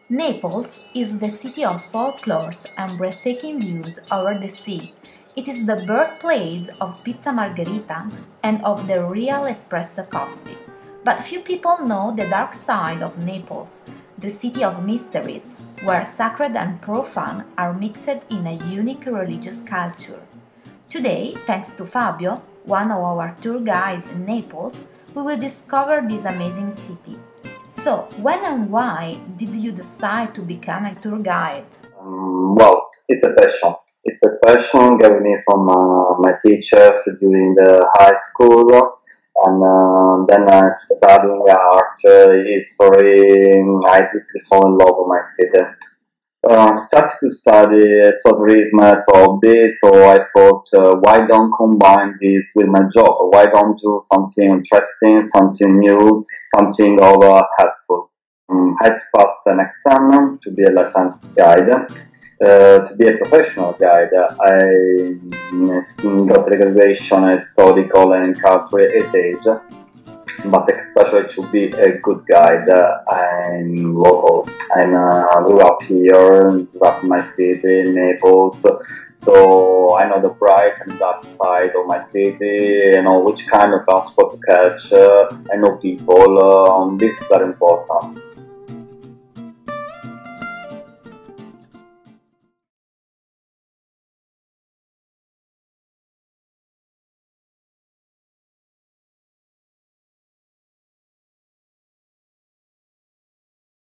Naples is the city of folklores and breathtaking views over the sea. It is the birthplace of pizza margherita and of the real espresso coffee. But few people know the dark side of Naples, the city of mysteries, where sacred and profane are mixed in a unique religious culture. Today, thanks to Fabio, one of our tour guides in Naples, we will discover this amazing city. So, when and why did you decide to become a tour guide? Well, it's a passion. It's a passion given me from my teachers during the high school, and then studying art, history. I deeply fall in love with my city. Started to study tourism as a hobby, so I thought, why don't combine this with my job? Why don't do something interesting, something new, something of helpful? Had to pass an exam to be a licensed guide. To be a professional guide, I got recognition in historical and cultural heritage, but especially to be a good guide, I'm local. Grew up here, grew up in my city, Naples. So I know the bright and dark side of my city. I know which kind of transport to catch. I know people. This is very important.